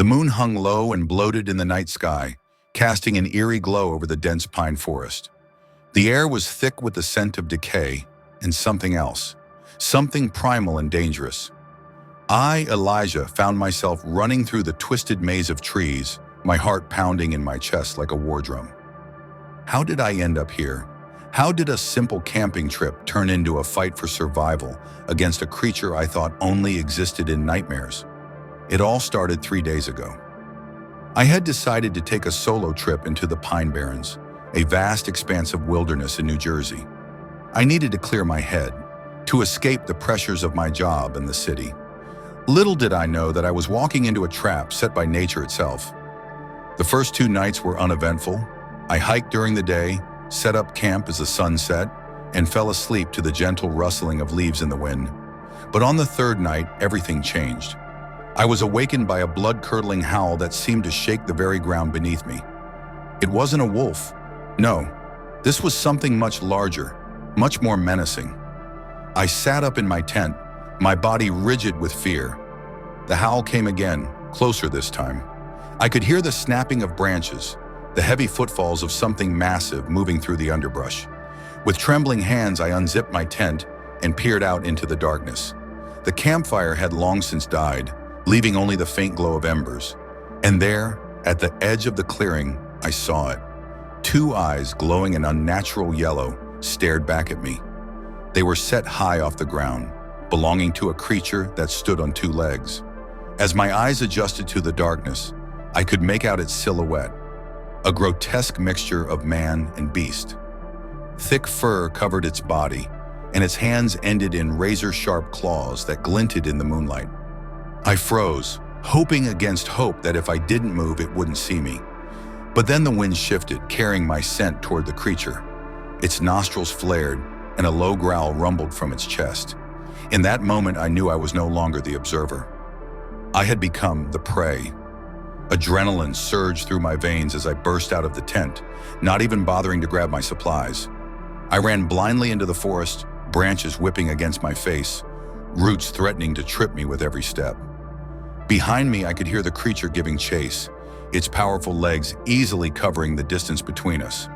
The moon hung low and bloated in the night sky, casting an eerie glow over the dense pine forest. The air was thick with the scent of decay and something else, something primal and dangerous. I, Elijah, found myself running through the twisted maze of trees, my heart pounding in my chest like a war drum. How did I end up here? How did a simple camping trip turn into a fight for survival against a creature I thought only existed in nightmares? It all started 3 days ago. I had decided to take a solo trip into the Pine Barrens, a vast expanse of wilderness in New Jersey. I needed to clear my head, to escape the pressures of my job and the city. Little did I know that I was walking into a trap set by nature itself. The first 2 nights were uneventful. I hiked during the day, set up camp as the sun set, and fell asleep to the gentle rustling of leaves in the wind. But on the 3rd night, everything changed. I was awakened by a blood-curdling howl that seemed to shake the very ground beneath me. It wasn't a wolf. No, this was something much larger, much more menacing. I sat up in my tent, my body rigid with fear. The howl came again, closer this time. I could hear the snapping of branches, the heavy footfalls of something massive moving through the underbrush. With trembling hands, I unzipped my tent and peered out into the darkness. The campfire had long since died, leaving only the faint glow of embers. And there, at the edge of the clearing, I saw it. 2 eyes, glowing an unnatural yellow, stared back at me. They were set high off the ground, belonging to a creature that stood on 2 legs. As my eyes adjusted to the darkness, I could make out its silhouette, a grotesque mixture of man and beast. Thick fur covered its body, and its hands ended in razor-sharp claws that glinted in the moonlight. I froze, hoping against hope that if I didn't move, it wouldn't see me. But then the wind shifted, carrying my scent toward the creature. Its nostrils flared, and a low growl rumbled from its chest. In that moment, I knew I was no longer the observer. I had become the prey. Adrenaline surged through my veins as I burst out of the tent, not even bothering to grab my supplies. I ran blindly into the forest, branches whipping against my face, roots threatening to trip me with every step. Behind me, I could hear the creature giving chase, its powerful legs easily covering the distance between us.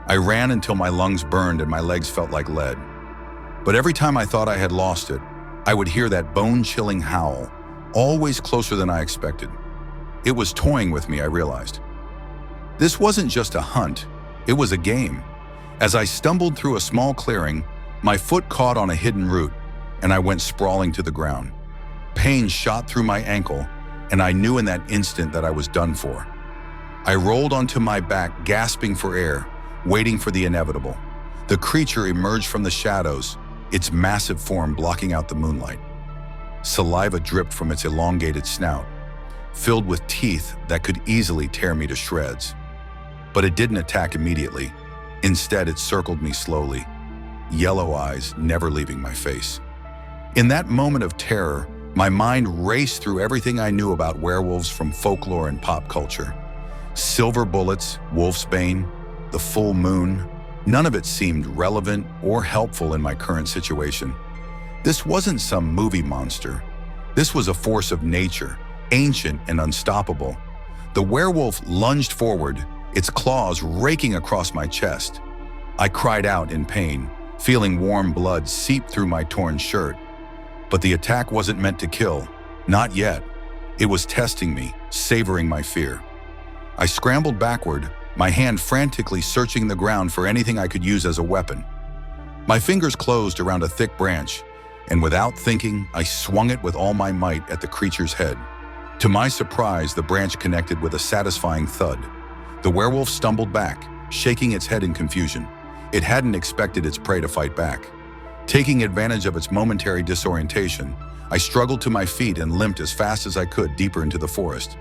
I ran until my lungs burned and my legs felt like lead. But every time I thought I had lost it, I would hear that bone-chilling howl, always closer than I expected. It was toying with me, I realized. This wasn't just a hunt, it was a game. As I stumbled through a small clearing, my foot caught on a hidden root, and I went sprawling to the ground. Pain shot through my ankle, and I knew in that instant that I was done for. I rolled onto my back, gasping for air, waiting for the inevitable. The creature emerged from the shadows, its massive form blocking out the moonlight. Saliva dripped from its elongated snout, filled with teeth that could easily tear me to shreds. But it didn't attack immediately. Instead, it circled me slowly, yellow eyes never leaving my face. In that moment of terror, my mind raced through everything I knew about werewolves from folklore and pop culture. Silver bullets, wolfsbane, the full moon, none of it seemed relevant or helpful in my current situation. This wasn't some movie monster. This was a force of nature, ancient and unstoppable. The werewolf lunged forward, its claws raking across my chest. I cried out in pain, feeling warm blood seep through my torn shirt. But the attack wasn't meant to kill, not yet. It was testing me, savoring my fear. I scrambled backward, my hand frantically searching the ground for anything I could use as a weapon. My fingers closed around a thick branch, and without thinking, I swung it with all my might at the creature's head. To my surprise, the branch connected with a satisfying thud. The werewolf stumbled back, shaking its head in confusion. It hadn't expected its prey to fight back. Taking advantage of its momentary disorientation, I struggled to my feet and limped as fast as I could deeper into the forest.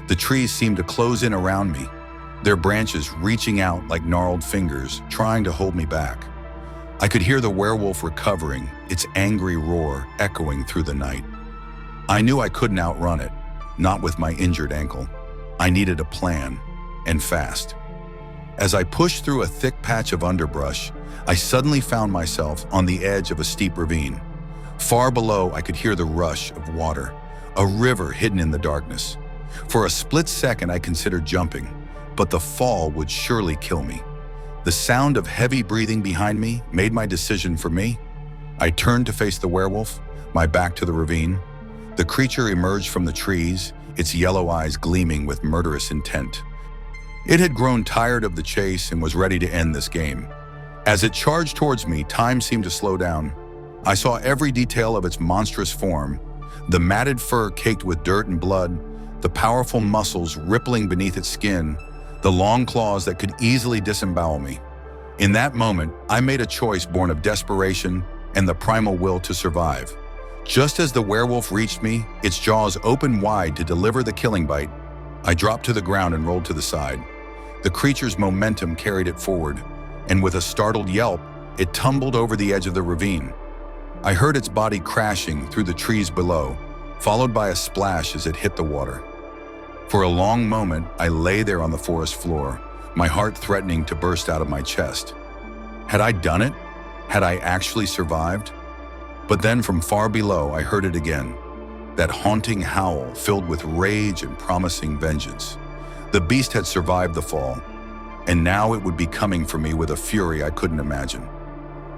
The trees seemed to close in around me, their branches reaching out like gnarled fingers, trying to hold me back. I could hear the werewolf recovering, its angry roar echoing through the night. I knew I couldn't outrun it, not with my injured ankle. I needed a plan, and fast. As I pushed through a thick patch of underbrush, I suddenly found myself on the edge of a steep ravine. Far below, I could hear the rush of water, a river hidden in the darkness. For a split second, I considered jumping, but the fall would surely kill me. The sound of heavy breathing behind me made my decision for me. I turned to face the werewolf, my back to the ravine. The creature emerged from the trees, its yellow eyes gleaming with murderous intent. It had grown tired of the chase and was ready to end this game. As it charged towards me, time seemed to slow down. I saw every detail of its monstrous form, the matted fur caked with dirt and blood, the powerful muscles rippling beneath its skin, the long claws that could easily disembowel me. In that moment, I made a choice born of desperation and the primal will to survive. Just as the werewolf reached me, its jaws opened wide to deliver the killing bite, I dropped to the ground and rolled to the side. The creature's momentum carried it forward, and with a startled yelp, it tumbled over the edge of the ravine. I heard its body crashing through the trees below, followed by a splash as it hit the water. For a long moment, I lay there on the forest floor, my heart threatening to burst out of my chest. Had I done it? Had I actually survived? But then from far below, I heard it again, that haunting howl filled with rage and promising vengeance. The beast had survived the fall, and now it would be coming for me with a fury I couldn't imagine.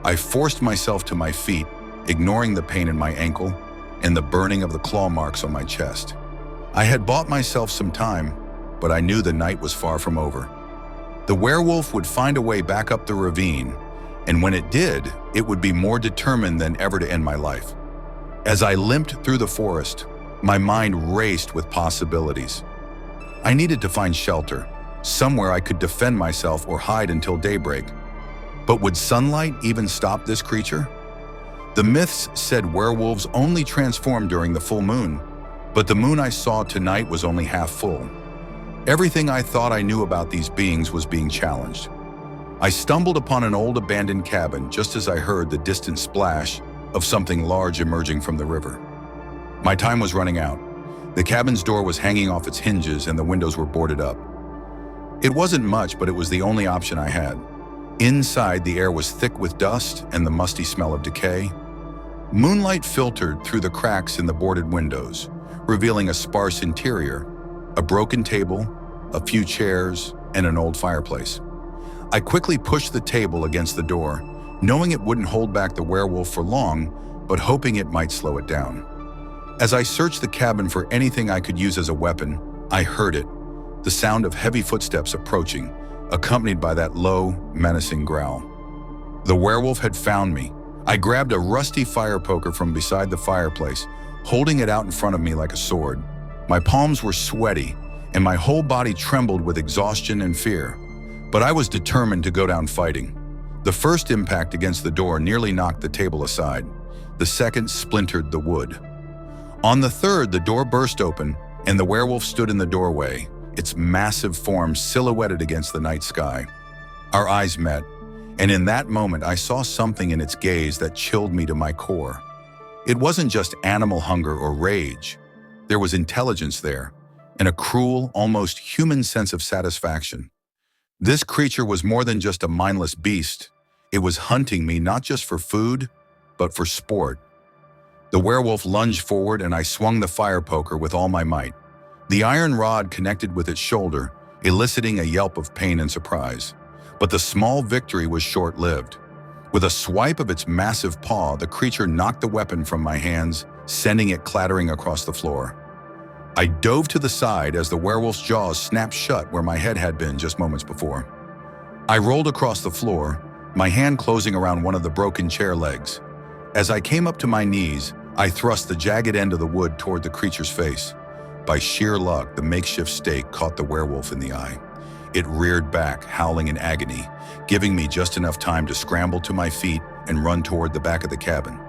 I forced myself to my feet, ignoring the pain in my ankle and the burning of the claw marks on my chest. I had bought myself some time, but I knew the night was far from over. The werewolf would find a way back up the ravine, and when it did, it would be more determined than ever to end my life. As I limped through the forest, my mind raced with possibilities. I needed to find shelter, somewhere I could defend myself or hide until daybreak. But would sunlight even stop this creature? The myths said werewolves only transform during the full moon, but the moon I saw tonight was only half full. Everything I thought I knew about these beings was being challenged. I stumbled upon an old abandoned cabin just as I heard the distant splash of something large emerging from the river. My time was running out. The cabin's door was hanging off its hinges and the windows were boarded up. It wasn't much, but it was the only option I had. Inside, the air was thick with dust and the musty smell of decay. Moonlight filtered through the cracks in the boarded windows, revealing a sparse interior, a broken table, a few chairs, and an old fireplace. I quickly pushed the table against the door, knowing it wouldn't hold back the werewolf for long, but hoping it might slow it down. As I searched the cabin for anything I could use as a weapon, I heard it, the sound of heavy footsteps approaching, accompanied by that low, menacing growl. The werewolf had found me. I grabbed a rusty fire poker from beside the fireplace, holding it out in front of me like a sword. My palms were sweaty, and my whole body trembled with exhaustion and fear. But I was determined to go down fighting. The first impact against the door nearly knocked the table aside. The second splintered the wood. On the third, the door burst open, and the werewolf stood in the doorway, its massive form silhouetted against the night sky. Our eyes met, and in that moment I saw something in its gaze that chilled me to my core. It wasn't just animal hunger or rage. There was intelligence there, and a cruel, almost human sense of satisfaction. This creature was more than just a mindless beast. It was hunting me not just for food, but for sport. The werewolf lunged forward and I swung the fire poker with all my might. The iron rod connected with its shoulder, eliciting a yelp of pain and surprise. But the small victory was short-lived. With a swipe of its massive paw, the creature knocked the weapon from my hands, sending it clattering across the floor. I dove to the side as the werewolf's jaws snapped shut where my head had been just moments before. I rolled across the floor, my hand closing around one of the broken chair legs. As I came up to my knees, I thrust the jagged end of the wood toward the creature's face. By sheer luck, the makeshift stake caught the werewolf in the eye. It reared back, howling in agony, giving me just enough time to scramble to my feet and run toward the back of the cabin.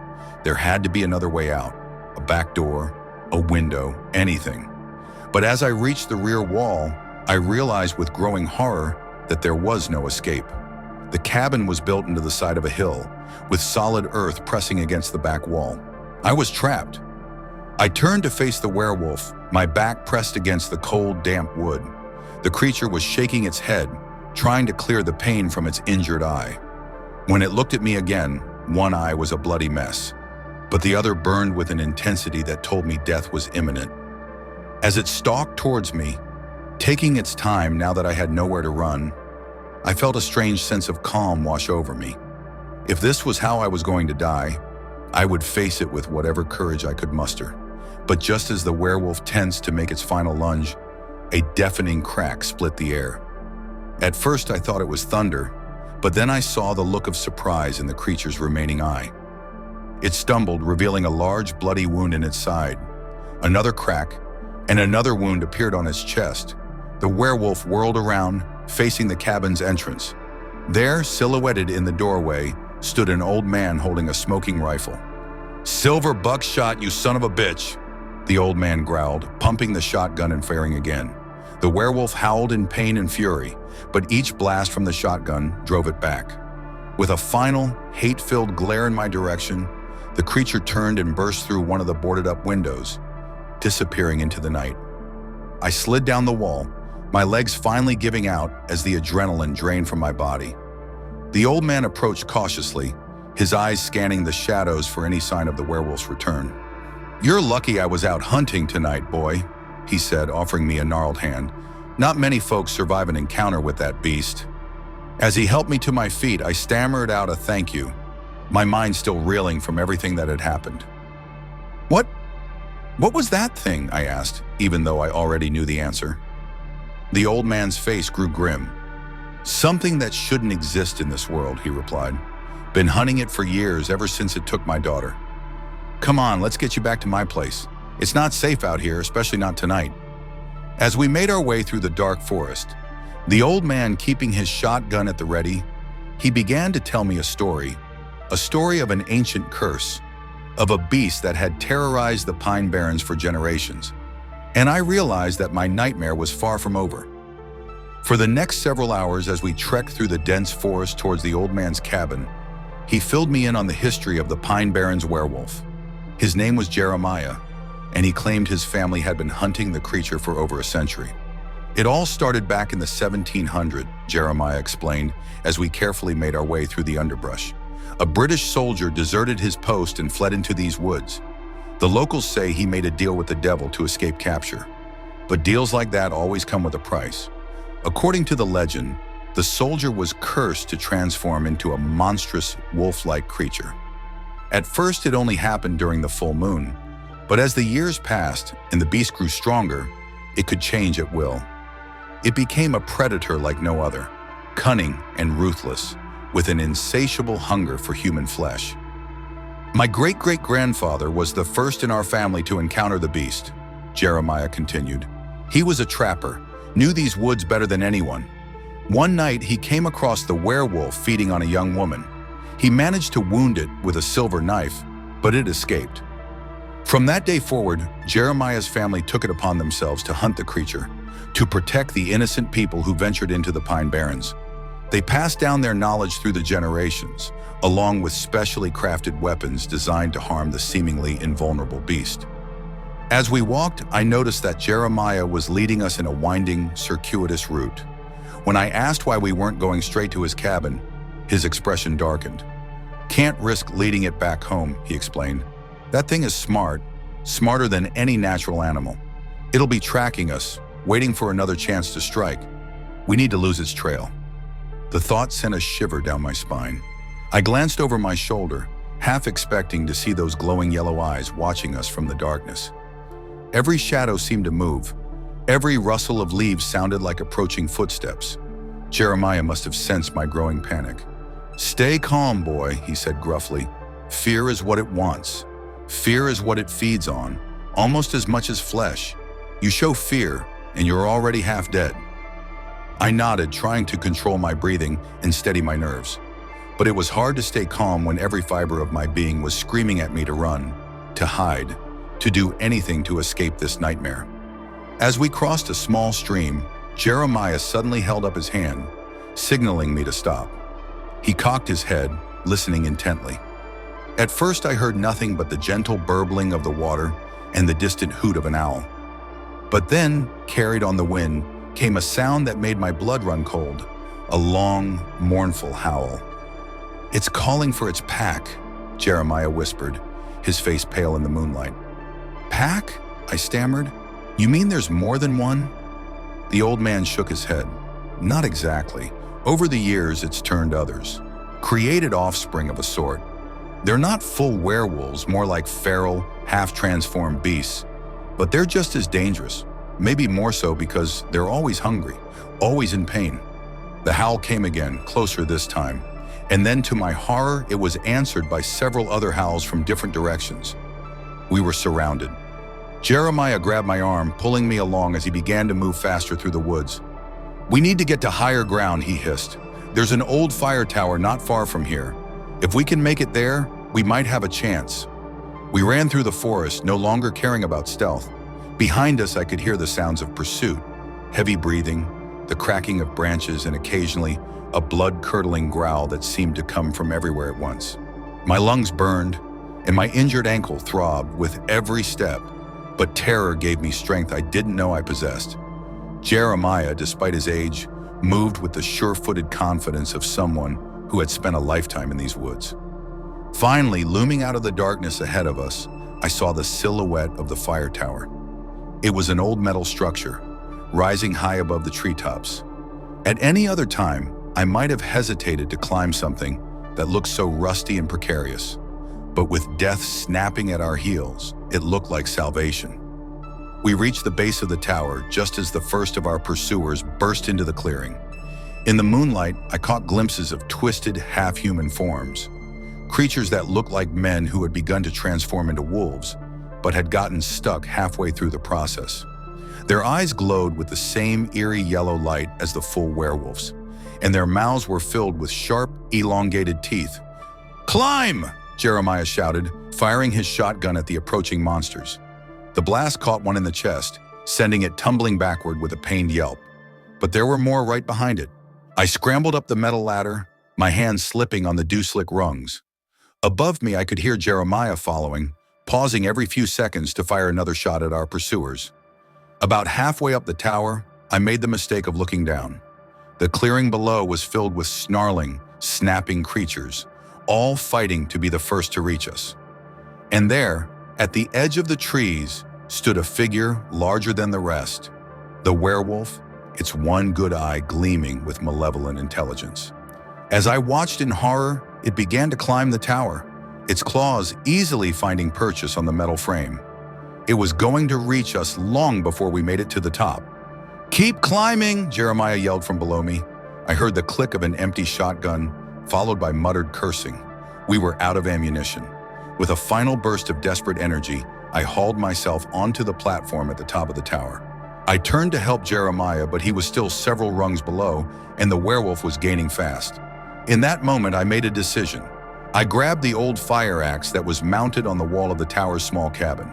There had to be another way out, a back door, a window, anything. But as I reached the rear wall, I realized with growing horror that there was no escape. The cabin was built into the side of a hill, with solid earth pressing against the back wall. I was trapped. I turned to face the werewolf, my back pressed against the cold, damp wood. The creature was shaking its head, trying to clear the pain from its injured eye. When it looked at me again, one eye was a bloody mess, but the other burned with an intensity that told me death was imminent. As it stalked towards me, taking its time now that I had nowhere to run, I felt a strange sense of calm wash over me. If this was how I was going to die, I would face it with whatever courage I could muster. But just as the werewolf tensed to make its final lunge, a deafening crack split the air. At first I thought it was thunder, but then I saw the look of surprise in the creature's remaining eye. It stumbled, revealing a large bloody wound in its side. Another crack, and another wound appeared on its chest. The werewolf whirled around, facing the cabin's entrance. There, silhouetted in the doorway, stood an old man holding a smoking rifle. "Silver buckshot, you son of a bitch," the old man growled, pumping the shotgun and firing again. The werewolf howled in pain and fury, but each blast from the shotgun drove it back. With a final, hate-filled glare in my direction, the creature turned and burst through one of the boarded-up windows, disappearing into the night. I slid down the wall, my legs finally giving out as the adrenaline drained from my body. The old man approached cautiously, his eyes scanning the shadows for any sign of the werewolf's return. "You're lucky I was out hunting tonight, boy," he said, offering me a gnarled hand. "Not many folks survive an encounter with that beast." As he helped me to my feet, I stammered out a thank you, my mind still reeling from everything that had happened. What was that thing?" I asked, even though I already knew the answer. The old man's face grew grim. "Something that shouldn't exist in this world," he replied. "Been hunting it for years, ever since it took my daughter. Come on, let's get you back to my place. It's not safe out here, especially not tonight." As we made our way through the dark forest, the old man keeping his shotgun at the ready, he began to tell me a story of an ancient curse, of a beast that had terrorized the Pine Barrens for generations. And I realized that my nightmare was far from over. For the next several hours, as we trekked through the dense forest towards the old man's cabin, he filled me in on the history of the Pine Barrens werewolf. His name was Jeremiah, and he claimed his family had been hunting the creature for over a century. "It all started back in the 1700s, Jeremiah explained, as we carefully made our way through the underbrush. "A British soldier deserted his post and fled into these woods. The locals say he made a deal with the devil to escape capture. But deals like that always come with a price. According to the legend, the soldier was cursed to transform into a monstrous wolf-like creature. At first, it only happened during the full moon, but as the years passed and the beast grew stronger, it could change at will. It became a predator like no other, cunning and ruthless, with an insatiable hunger for human flesh. My great-great-grandfather was the first in our family to encounter the beast," Jeremiah continued. "He was a trapper, knew these woods better than anyone. One night, he came across the werewolf feeding on a young woman. He managed to wound it with a silver knife, but it escaped. From that day forward, Jeremiah's family took it upon themselves to hunt the creature, to protect the innocent people who ventured into the Pine Barrens. They passed down their knowledge through the generations, along with specially crafted weapons designed to harm the seemingly invulnerable beast. As we walked, I noticed that Jeremiah was leading us in a winding, circuitous route. When I asked why we weren't going straight to his cabin, his expression darkened. "Can't risk leading it back home," he explained. "That thing is smart, smarter than any natural animal. It'll be tracking us, waiting for another chance to strike. We need to lose its trail." The thought sent a shiver down my spine. I glanced over my shoulder, half expecting to see those glowing yellow eyes watching us from the darkness. Every shadow seemed to move. Every rustle of leaves sounded like approaching footsteps. Jeremiah must have sensed my growing panic. "Stay calm, boy," he said gruffly. "Fear is what it wants. Fear is what it feeds on, almost as much as flesh. You show fear, and you're already half dead." I nodded, trying to control my breathing and steady my nerves. But it was hard to stay calm when every fiber of my being was screaming at me to run, to hide, to do anything to escape this nightmare. As we crossed a small stream, Jeremiah suddenly held up his hand, signaling me to stop. He cocked his head, listening intently. At first I heard nothing but the gentle burbling of the water and the distant hoot of an owl. But then, carried on the wind, came a sound that made my blood run cold, a long, mournful howl. "It's calling for its pack," Jeremiah whispered, his face pale in the moonlight. "Pack?" I stammered. You mean there's more than one? The old man shook his head. Not exactly. Over the years, it's turned others. Created offspring of a sort. They're not full werewolves, more like feral, half-transformed beasts. But they're just as dangerous. Maybe more so because they're always hungry, always in pain. The howl came again, closer this time. And then to my horror, it was answered by several other howls from different directions. We were surrounded. Jeremiah grabbed my arm, pulling me along as he began to move faster through the woods. "We need to get to higher ground," he hissed. "There's an old fire tower not far from here. If we can make it there, we might have a chance." We ran through the forest, no longer caring about stealth. Behind us, I could hear the sounds of pursuit, heavy breathing, the cracking of branches, and occasionally a blood-curdling growl that seemed to come from everywhere at once. My lungs burned, and my injured ankle throbbed with every step, but terror gave me strength I didn't know I possessed. Jeremiah, despite his age, moved with the sure-footed confidence of someone who had spent a lifetime in these woods. Finally, looming out of the darkness ahead of us, I saw the silhouette of the fire tower. It was an old metal structure, rising high above the treetops. At any other time, I might have hesitated to climb something that looked so rusty and precarious. But with death snapping at our heels, it looked like salvation. We reached the base of the tower just as the first of our pursuers burst into the clearing. In the moonlight, I caught glimpses of twisted, half-human forms. Creatures that looked like men who had begun to transform into wolves, but had gotten stuck halfway through the process. Their eyes glowed with the same eerie yellow light as the full werewolves, and their mouths were filled with sharp, elongated teeth. "Climb!" Jeremiah shouted, firing his shotgun at the approaching monsters. The blast caught one in the chest, sending it tumbling backward with a pained yelp. But there were more right behind it. I scrambled up the metal ladder, my hands slipping on the dew-slick rungs. Above me, I could hear Jeremiah following, pausing every few seconds to fire another shot at our pursuers. About halfway up the tower, I made the mistake of looking down. The clearing below was filled with snarling, snapping creatures, all fighting to be the first to reach us. And there, at the edge of the trees, stood a figure larger than the rest. The werewolf, its one good eye gleaming with malevolent intelligence. As I watched in horror, it began to climb the tower, its claws easily finding purchase on the metal frame. It was going to reach us long before we made it to the top. "Keep climbing!" Jeremiah yelled from below me. I heard the click of an empty shotgun, followed by muttered cursing. We were out of ammunition. With a final burst of desperate energy, I hauled myself onto the platform at the top of the tower. I turned to help Jeremiah, but he was still several rungs below, and the werewolf was gaining fast. In that moment, I made a decision. I grabbed the old fire axe that was mounted on the wall of the tower's small cabin.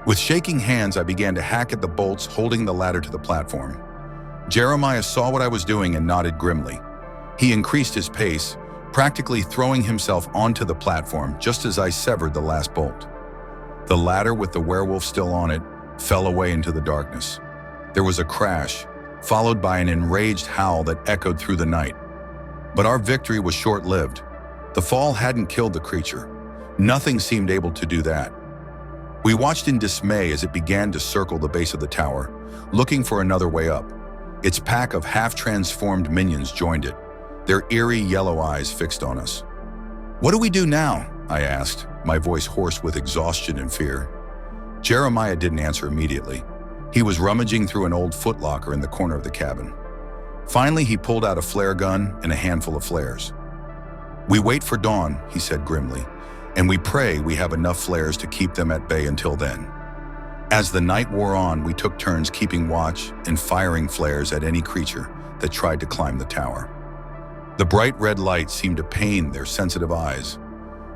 With shaking hands, I began to hack at the bolts holding the ladder to the platform. Jeremiah saw what I was doing and nodded grimly. He increased his pace, practically throwing himself onto the platform just as I severed the last bolt. The ladder, with the werewolf still on it, fell away into the darkness. There was a crash, followed by an enraged howl that echoed through the night. But our victory was short-lived. The fall hadn't killed the creature. Nothing seemed able to do that. We watched in dismay as it began to circle the base of the tower, looking for another way up. Its pack of half-transformed minions joined it, their eerie yellow eyes fixed on us. "What do we do now?" I asked, my voice hoarse with exhaustion and fear. Jeremiah didn't answer immediately. He was rummaging through an old footlocker in the corner of the cabin. Finally, he pulled out a flare gun and a handful of flares. "We wait for dawn," he said grimly, "and we pray we have enough flares to keep them at bay until then." As the night wore on, we took turns keeping watch and firing flares at any creature that tried to climb the tower. The bright red light seemed to pain their sensitive eyes,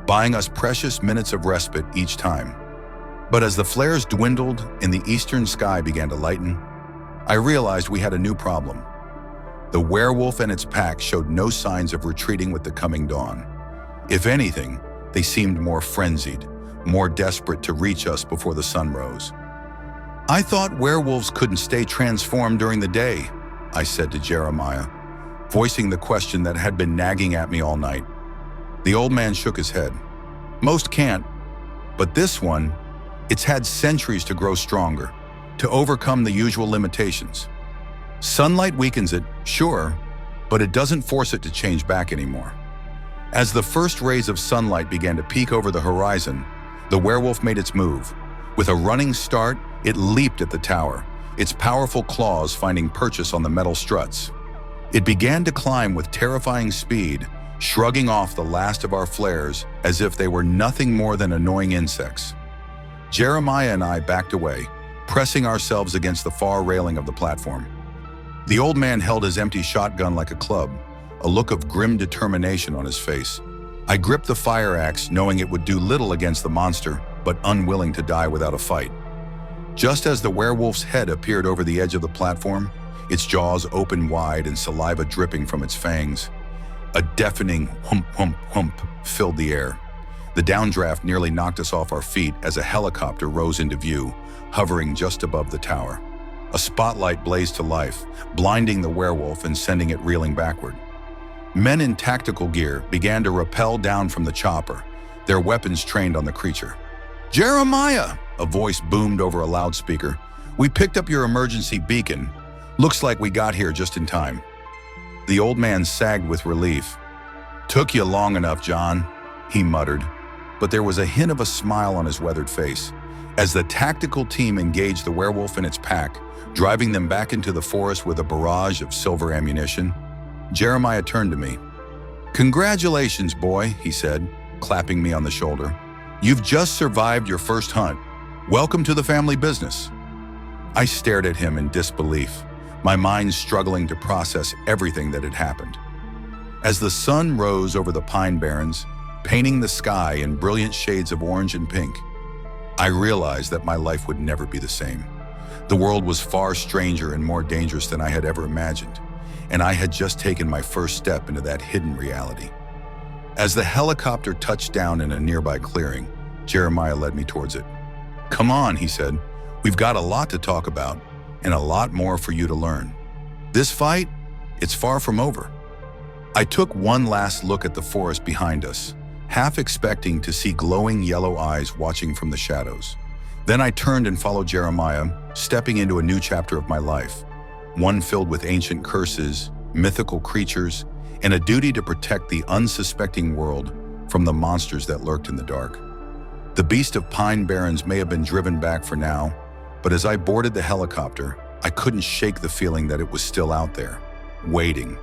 buying us precious minutes of respite each time. But as the flares dwindled and the eastern sky began to lighten, I realized we had a new problem. The werewolf and its pack showed no signs of retreating with the coming dawn. If anything, they seemed more frenzied, more desperate to reach us before the sun rose. "I thought werewolves couldn't stay transformed during the day," I said to Jeremiah, voicing the question that had been nagging at me all night. The old man shook his head. "Most can't, but this one, it's had centuries to grow stronger. to overcome the usual limitations. Sunlight weakens it, sure, but it doesn't force it to change back anymore. As the first rays of sunlight began to peek over the horizon, the werewolf made its move. With a running start, it leaped at the tower, its powerful claws finding purchase on the metal struts. It began to climb with terrifying speed, shrugging off the last of our flares as if they were nothing more than annoying insects. Jeremiah and I backed away, pressing ourselves against the far railing of the platform. The old man held his empty shotgun like a club, a look of grim determination on his face. I gripped the fire axe, knowing it would do little against the monster, but unwilling to die without a fight. Just as the werewolf's head appeared over the edge of the platform, its jaws open wide and saliva dripping from its fangs, a deafening hump, hump, hump filled the air. The downdraft nearly knocked us off our feet as a helicopter rose into view, hovering just above the tower. A spotlight blazed to life, blinding the werewolf and sending it reeling backward. Men in tactical gear began to rappel down from the chopper, their weapons trained on the creature. "Jeremiah!" a voice boomed over a loudspeaker. "We picked up your emergency beacon. Looks like we got here just in time." The old man sagged with relief. "Took you long enough, John," he muttered, but there was a hint of a smile on his weathered face. As the tactical team engaged the werewolf and its pack, driving them back into the forest with a barrage of silver ammunition, Jeremiah turned to me. "Congratulations, boy," he said, clapping me on the shoulder. "You've just survived your first hunt. Welcome to the family business." I stared at him in disbelief, my mind struggling to process everything that had happened. As the sun rose over the Pine Barrens, painting the sky in brilliant shades of orange and pink, I realized that my life would never be the same. The world was far stranger and more dangerous than I had ever imagined, and I had just taken my first step into that hidden reality. As the helicopter touched down in a nearby clearing, Jeremiah led me towards it. "Come on," he said. "We've got a lot to talk about, and a lot more for you to learn. This fight, it's far from over." I took one last look at the forest behind us, half expecting to see glowing yellow eyes watching from the shadows. Then I turned and followed Jeremiah, stepping into a new chapter of my life, one filled with ancient curses, mythical creatures, and a duty to protect the unsuspecting world from the monsters that lurked in the dark. The beast of Pine Barrens may have been driven back for now, but as I boarded the helicopter, I couldn't shake the feeling that it was still out there, waiting.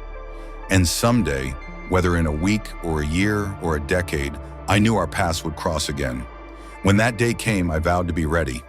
And someday, whether in a week or a year or a decade, I knew our paths would cross again. When that day came, I vowed to be ready,